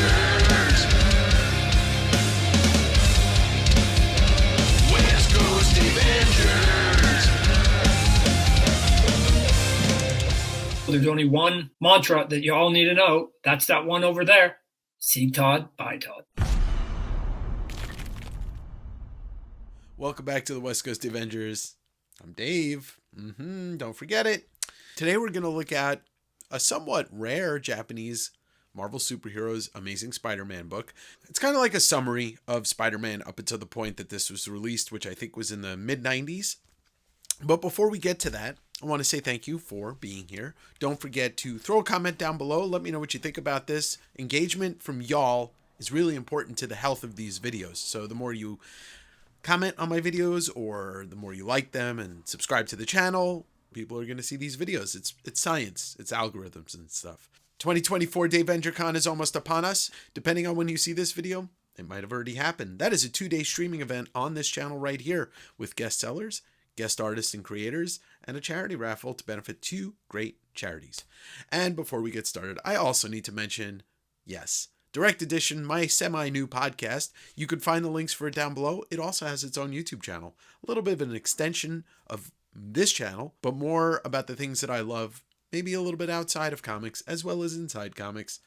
Davengers. West Coast Davengers. There's only one mantra that you all need to know. That's that one over there. See Todd, bye Todd. Welcome back to the West Coast Avengers. I'm Dave. Don't forget it. Today we're going to look at a somewhat rare Japanese Marvel Superheroes Amazing Spider-Man book. It's kind of like a summary of Spider-Man up until the point that this was released, which I think was in the mid-90s. But before we get to that, I want to say thank you for being here. Don't forget to throw a comment down below. Let me know what you think about this. Engagement from y'all is really important to the health of these videos. So the more you comment on my videos or the more you like them and subscribe to the channel, people are going to see these videos. It's science. It's algorithms and stuff. 2024 DavengerCon is almost upon us. Depending on when you see this video, it might have already happened. That is a 2-day streaming event on this channel right here with guest sellers, guest artists and creators, and a charity raffle to benefit 2 great charities. And before we get started, I also need to mention, yes, Direct Edition, my semi-new podcast. You can find the links for it down below. It also has its own YouTube channel. A little bit of an extension of this channel, but more about the things that I love, maybe a little bit outside of comics, as well as inside comics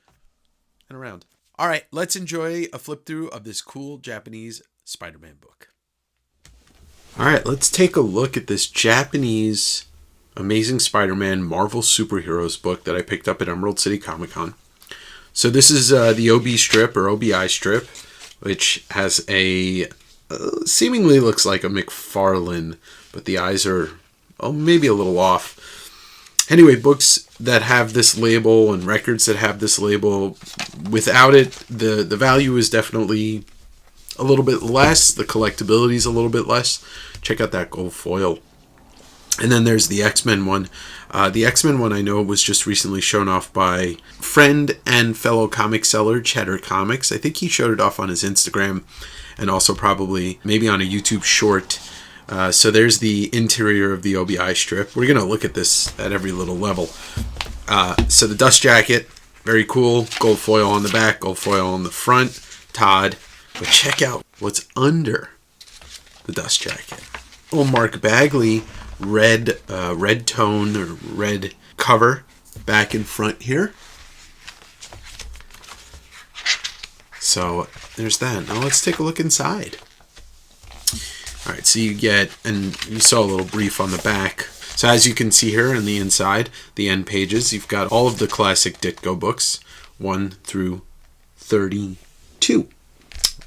and around. All right, let's enjoy a flip through of this cool Japanese Spider-Man book. All right, let's take a look at this Japanese Amazing Spider-Man Marvel Superheroes book that I picked up at Emerald City Comic Con. So this is the OB strip or OBI strip, which has a seemingly looks like a McFarlane, but the eyes are maybe a little off. Anyway, books that have this label and records that have this label, without it, the value is definitely a little bit less. The collectability is a little bit less. Check out that gold foil. And then there's the X-Men one. The X-Men one I know was just recently shown off by friend and fellow comic seller Cheddar Comics. I think he showed it off on his Instagram and also probably maybe on a YouTube short. So there's the interior of the OBI strip. We're going to look at this at every little level. So the dust jacket, very cool. Gold foil on the back, gold foil on the front. Todd. But check out what's under the dust jacket. Oh, Mark Bagley. Red tone or red cover back in front here. So there's that. Now let's take a look inside. All right, so you get, and you saw a little brief on the back. So as you can see here on the inside, the end pages, you've got all of the classic Ditko books, 1 through 32.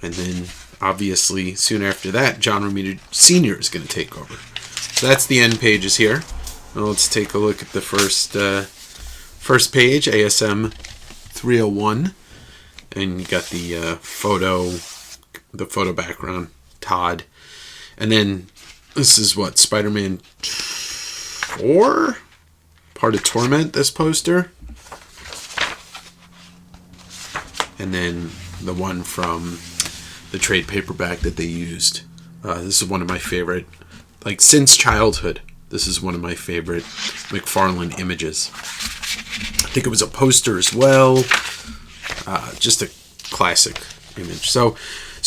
And then obviously soon after that, John Romita Sr. is going to take over. So that's the end pages here. Now let's take a look at the first page, ASM 301, and you got the photo background, Todd, and then this is what, Spider-Man 4, part of Torment. This poster, and then the one from the trade paperback that they used. This is one of my favorite. Like, since childhood, this is one of my favorite McFarlane images. I think it was a poster as well. Just a classic image. So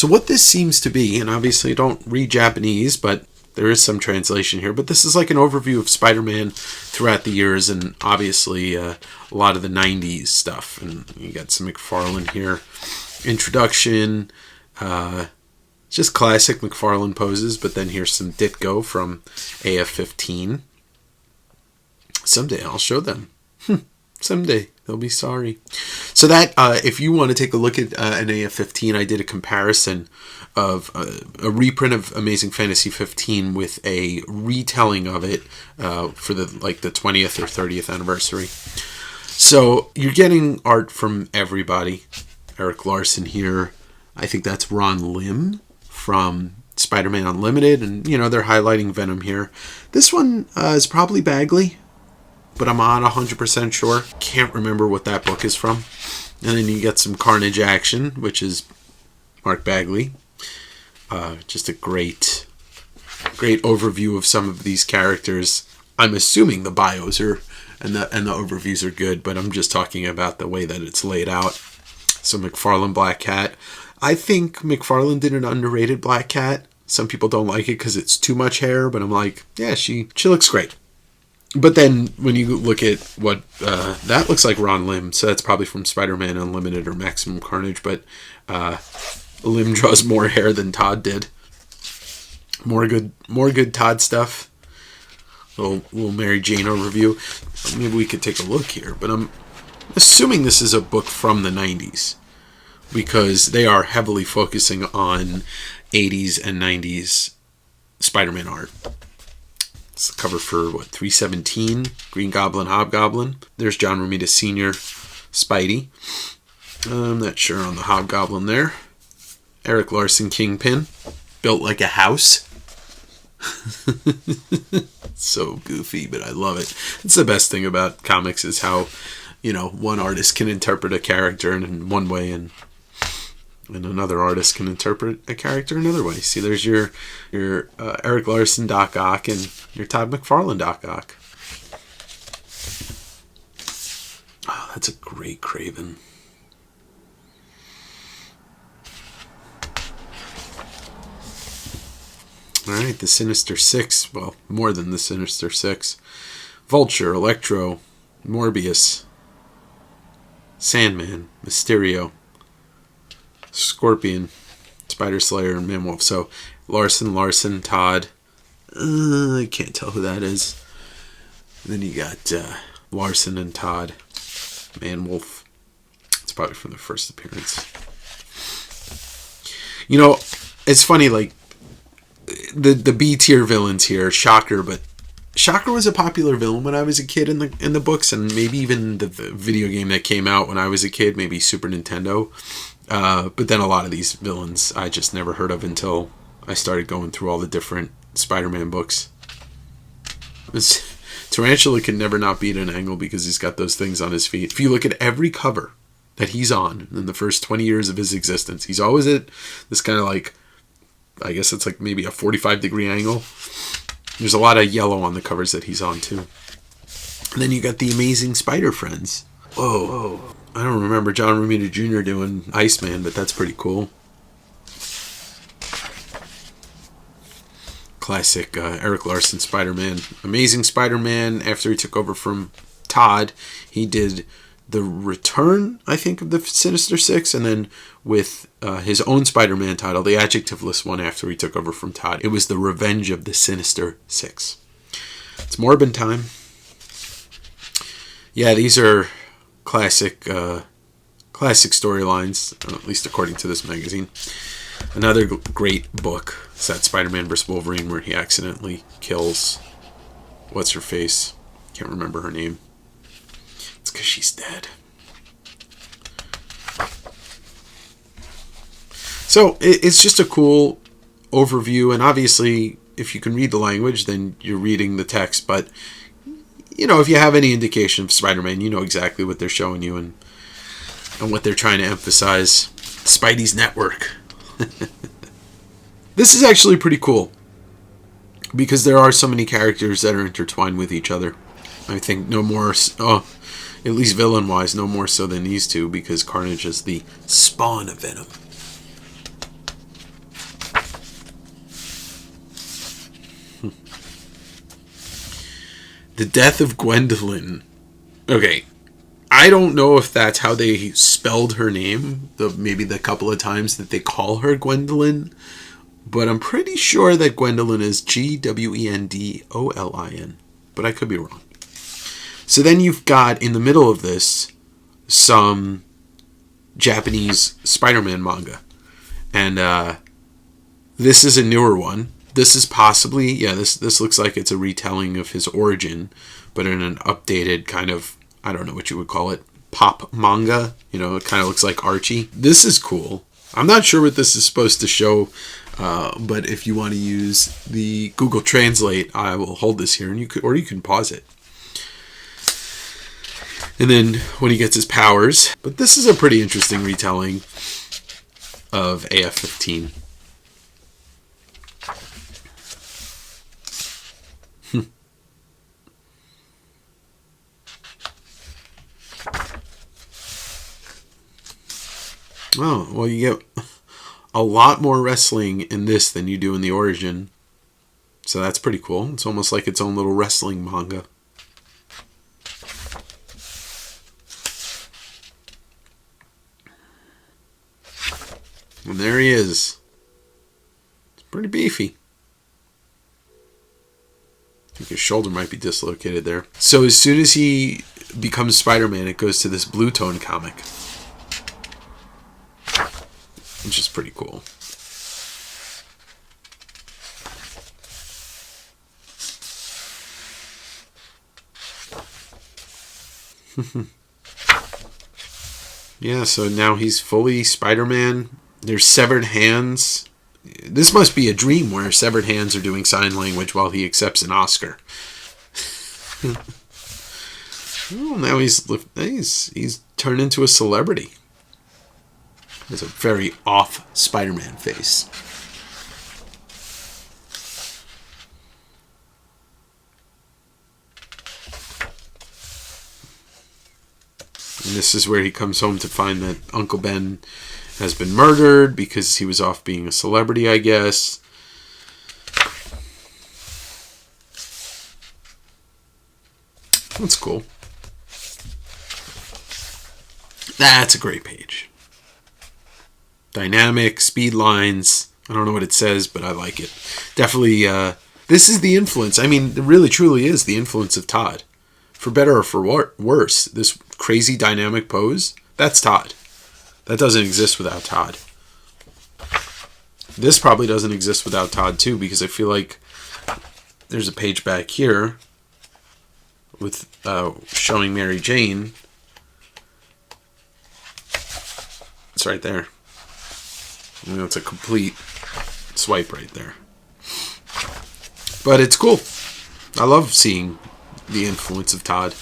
what this seems to be, and obviously I don't read Japanese, but there is some translation here, but this is like an overview of Spider-Man throughout the years, and obviously a lot of the 90s stuff. And you got some McFarlane here. Introduction, just classic McFarlane poses, but then here's some Ditko from AF-15. Someday I'll show them. Someday they'll be sorry. So that, if you want to take a look at an AF-15, I did a comparison of a reprint of Amazing Fantasy 15 with a retelling of it for the 20th or 30th anniversary. So you're getting art from everybody. Erik Larsen here. I think that's Ron Lim from Spider-Man Unlimited, and they're highlighting Venom here. This one is probably Bagley, but I'm not 100% sure. Can't remember what that book is from. And then you get some Carnage action, which is Mark Bagley. Just a great overview of some of these characters. I'm assuming the bios are and the overviews are good, but I'm just talking about the way that it's laid out. So McFarlane Black Cat. I think McFarlane did an underrated Black Cat. Some people don't like it because it's too much hair, but I'm like, yeah, she looks great. But then when you look at what that looks like Ron Lim, so that's probably from Spider-Man Unlimited or Maximum Carnage, but Lim draws more hair than Todd did. More good Todd stuff. Little Mary Jane review. Maybe we could take a look here, but I'm assuming this is a book from the 90s because they are heavily focusing on 80s and 90s Spider-Man art. It's the cover for, 317? Green Goblin, Hobgoblin. There's John Romita Sr., Spidey. I'm not sure on the Hobgoblin there. Erik Larsen, Kingpin. Built like a house. So goofy, but I love it. It's the best thing about comics is how, one artist can interpret a character in one way and another artist can interpret a character another way. See, there's your Erik Larsen Doc Ock and your Todd McFarlane Doc Ock. Oh, that's a great Craven. All right, the Sinister Six. Well, more than the Sinister Six. Vulture, Electro, Morbius, Sandman, Mysterio, Scorpion, Spider Slayer, and Man-Wolf. So, Larsen, Todd. I can't tell who that is. And then you got Larsen and Todd. Man-Wolf. It's probably from the first appearance. It's funny, like, the B-tier villains here, Shocker, but Shocker was a popular villain when I was a kid in the books, and maybe even the video game that came out when I was a kid, maybe Super Nintendo. But then a lot of these villains I just never heard of until I started going through all the different Spider-Man books. Tarantula can never not beat an angle because he's got those things on his feet. If you look at every cover that he's on in the first 20 years of his existence, he's always at this kind of like, I guess it's like maybe a 45-degree angle. There's a lot of yellow on the covers that he's on too. And then you got the Amazing Spider Friends. Whoa. I don't remember John Romita Jr. doing Iceman, but that's pretty cool. Classic Erik Larsen Spider-Man. Amazing Spider-Man, after he took over from Todd, he did the return, I think, of the Sinister Six, and then with his own Spider-Man title, the adjectiveless one after he took over from Todd, it was the Revenge of the Sinister Six. It's Morbin time. Yeah, these are classic storylines, at least according to this magazine. Another great book is that Spider-Man vs. Wolverine where he accidentally kills what's-her-face. Can't remember her name. It's because she's dead. So it's just a cool overview, and obviously if you can read the language, then you're reading the text, but if you have any indication of Spider-Man, you know exactly what they're showing you and what they're trying to emphasize. Spidey's network. This is actually pretty cool because there are so many characters that are intertwined with each other. I think no more, at least villain-wise, no more so than these two, because Carnage is the spawn of Venom. The death of Gwendolyn. Okay, I don't know if that's how they spelled her name, maybe the couple of times that they call her Gwendolyn, but I'm pretty sure that Gwendolyn is Gwendolin, but I could be wrong. So then you've got, in the middle of this, some Japanese Spider-Man manga. And this is a newer one. This is possibly, this looks like it's a retelling of his origin, but in an updated kind of, I don't know what you would call it, pop manga. It kind of looks like Archie. This is cool. I'm not sure what this is supposed to show, but if you want to use the Google Translate, I will hold this here, and you can pause it. And then when he gets his powers. But this is a pretty interesting retelling of AF-15. Oh, well, you get a lot more wrestling in this than you do in the origin. So that's pretty cool. It's almost like its own little wrestling manga. And there he is. It's pretty beefy. I think his shoulder might be dislocated there. So as soon as he becomes Spider-Man, it goes to this Blue Tone comic, which is pretty cool. Yeah, so now he's fully Spider-Man. There's severed hands. This must be a dream where severed hands are doing sign language while he accepts an Oscar. Well, now he's turned into a celebrity. He has a very off Spider-Man face. And this is where he comes home to find that Uncle Ben has been murdered because he was off being a celebrity, I guess. That's cool. That's a great page. Dynamic, speed lines. I don't know what it says, but I like it. Definitely, this is the influence. I mean, it really truly is the influence of Todd. For better or for worse, this crazy dynamic pose, that's Todd. That doesn't exist without Todd. This probably doesn't exist without Todd too, because I feel like there's a page back here with showing Mary Jane. It's right there. You know, it's a complete swipe right there. But it's cool. I love seeing the influence of Todd.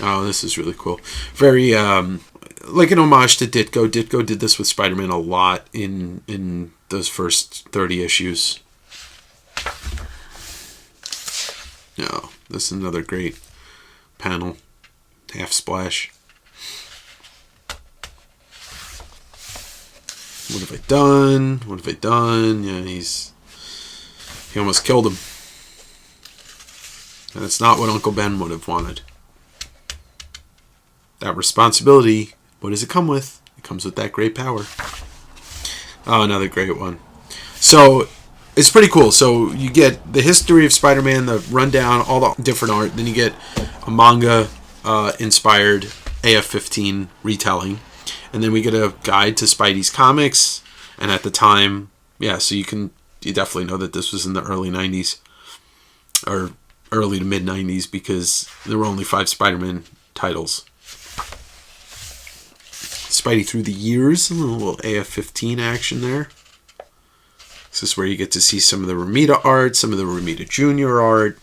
Oh, this is really cool. Very, like an homage to Ditko. Ditko did this with Spider-Man a lot in those first 30 issues. Oh, this is another great panel. Half splash. What have I done? What have I done? Yeah, he almost killed him. And it's not what Uncle Ben would have wanted. That responsibility, what does it come with? It comes with that great power. Oh, another great one. So, it's pretty cool. So, you get the history of Spider-Man, the rundown, all the different art. Then you get a manga inspired AF-15 retelling. And then we get a guide to Spidey's comics. And at the time, yeah, so you definitely know that this was in the early 90s. Or early to mid 90s, because there were only 5 Spider-Man titles. Spidey Through the Years, a little AF-15 action there. This is where you get to see some of the Romita art, some of the Romita Jr. art.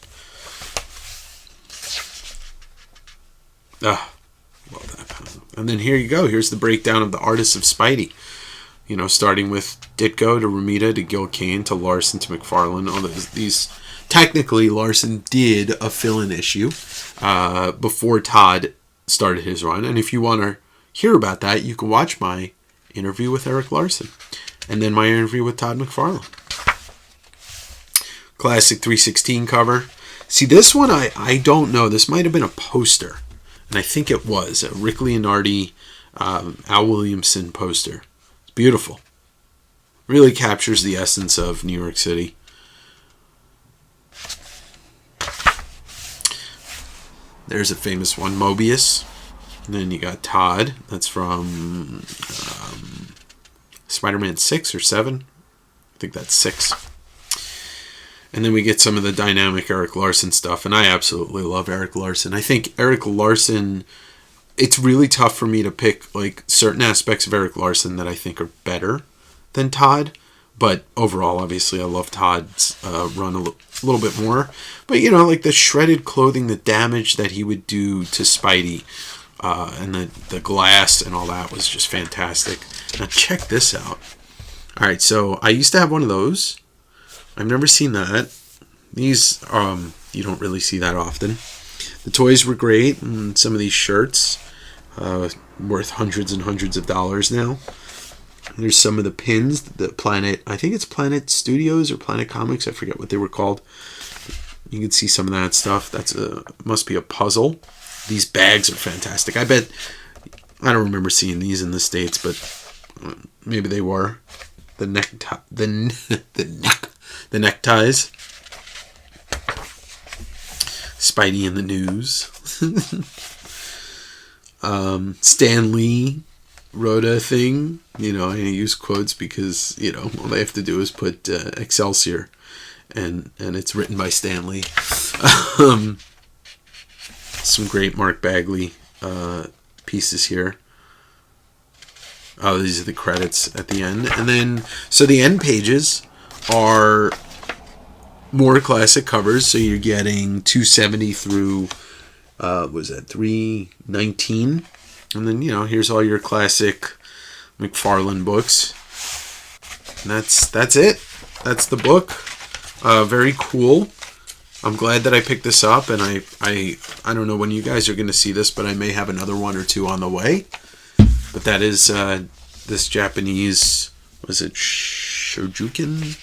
Love that panel. And then here you go. Here's the breakdown of the artists of Spidey. You know, starting with Ditko to Romita to Gil Kane to Larsen to McFarlane. All these. Technically, Larsen did a fill-in issue before Todd started his run. And if you want to hear about that, you can watch my interview with Erik Larsen and then my interview with Todd McFarlane. Classic 316 cover. See, this one, I don't know. This might have been a poster, and I think it was a Rick Leonardi, Al Williamson poster. It's beautiful. Really captures the essence of New York City. There's a famous one, Mobius. And then you got Todd. That's from Spider-Man 6 or 7. I think that's 6. And then we get some of the dynamic Erik Larsen stuff. And I absolutely love Erik Larsen. I think Erik Larsen, it's really tough for me to pick like certain aspects of Erik Larsen that I think are better than Todd. But overall, obviously, I love Todd's run a little bit more. But, you know, like the shredded clothing, the damage that he would do to Spidey, and the glass and all that was just fantastic. Now, check this out. All right, so I used to have one of those. I've never seen that. These, you don't really see that often. The toys were great, and some of these shirts, worth hundreds and hundreds of dollars now. There's some of the pins, the Planet, I think it's Planet Studios or Planet Comics, I forget what they were called. You can see some of that stuff. Must be a puzzle. These bags are fantastic. I bet, I don't remember seeing these in the States, but maybe they were. The neckties. Spidey in the news. Stan Lee wrote a thing. You know, I use quotes because, you know, all they have to do is put Excelsior, and it's written by Stan Lee. Some great Mark Bagley pieces here. Oh, these are the credits at the end. And then, so the end pages are more classic covers. So you're getting 270 through, was that 319? And then, you know, here's all your classic McFarlane books. And that's it. That's the book. Very cool. I'm glad that I picked this up, and I don't know when you guys are going to see this, but I may have another one or two on the way. But that is this Japanese, was it Shogakukan?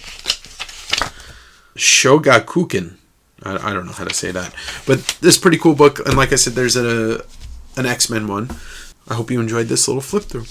I don't know how to say that. But this pretty cool book, and like I said, there's an X-Men one. I hope you enjoyed this little flip through.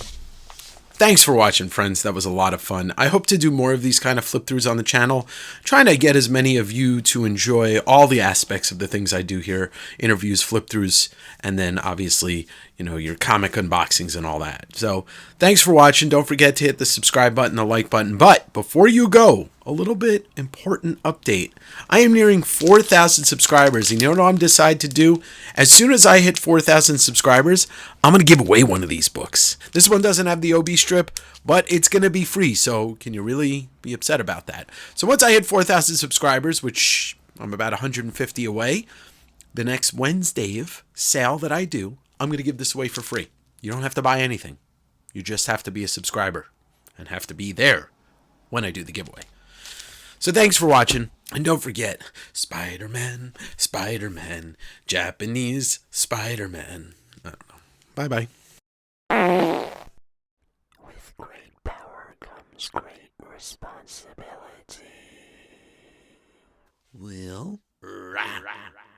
Thanks for watching, friends. That was a lot of fun. I hope to do more of these kind of flip-throughs on the channel, trying to get as many of you to enjoy all the aspects of the things I do here, interviews, flip-throughs, and then obviously, you know, your comic unboxings and all that. So thanks for watching. Don't forget to hit the subscribe button, the like button. But before you go, a little bit important update. I am nearing 4,000 subscribers, and you know what I'm decide to do? As soon as I hit 4,000 subscribers, I'm going to give away one of these books. This one doesn't have the OB strip, but it's going to be free, so can you really be upset about that? So once I hit 4,000 subscribers, which I'm about 150 away, the next Wednesday sale that I do, I'm going to give this away for free. You don't have to buy anything. You just have to be a subscriber and have to be there when I do the giveaway. So thanks for watching, and don't forget, Spider-Man, Spider-Man, Japanese Spider-Man. I don't know. Bye-bye. With great power comes great responsibility. Well, rah, rah, rah.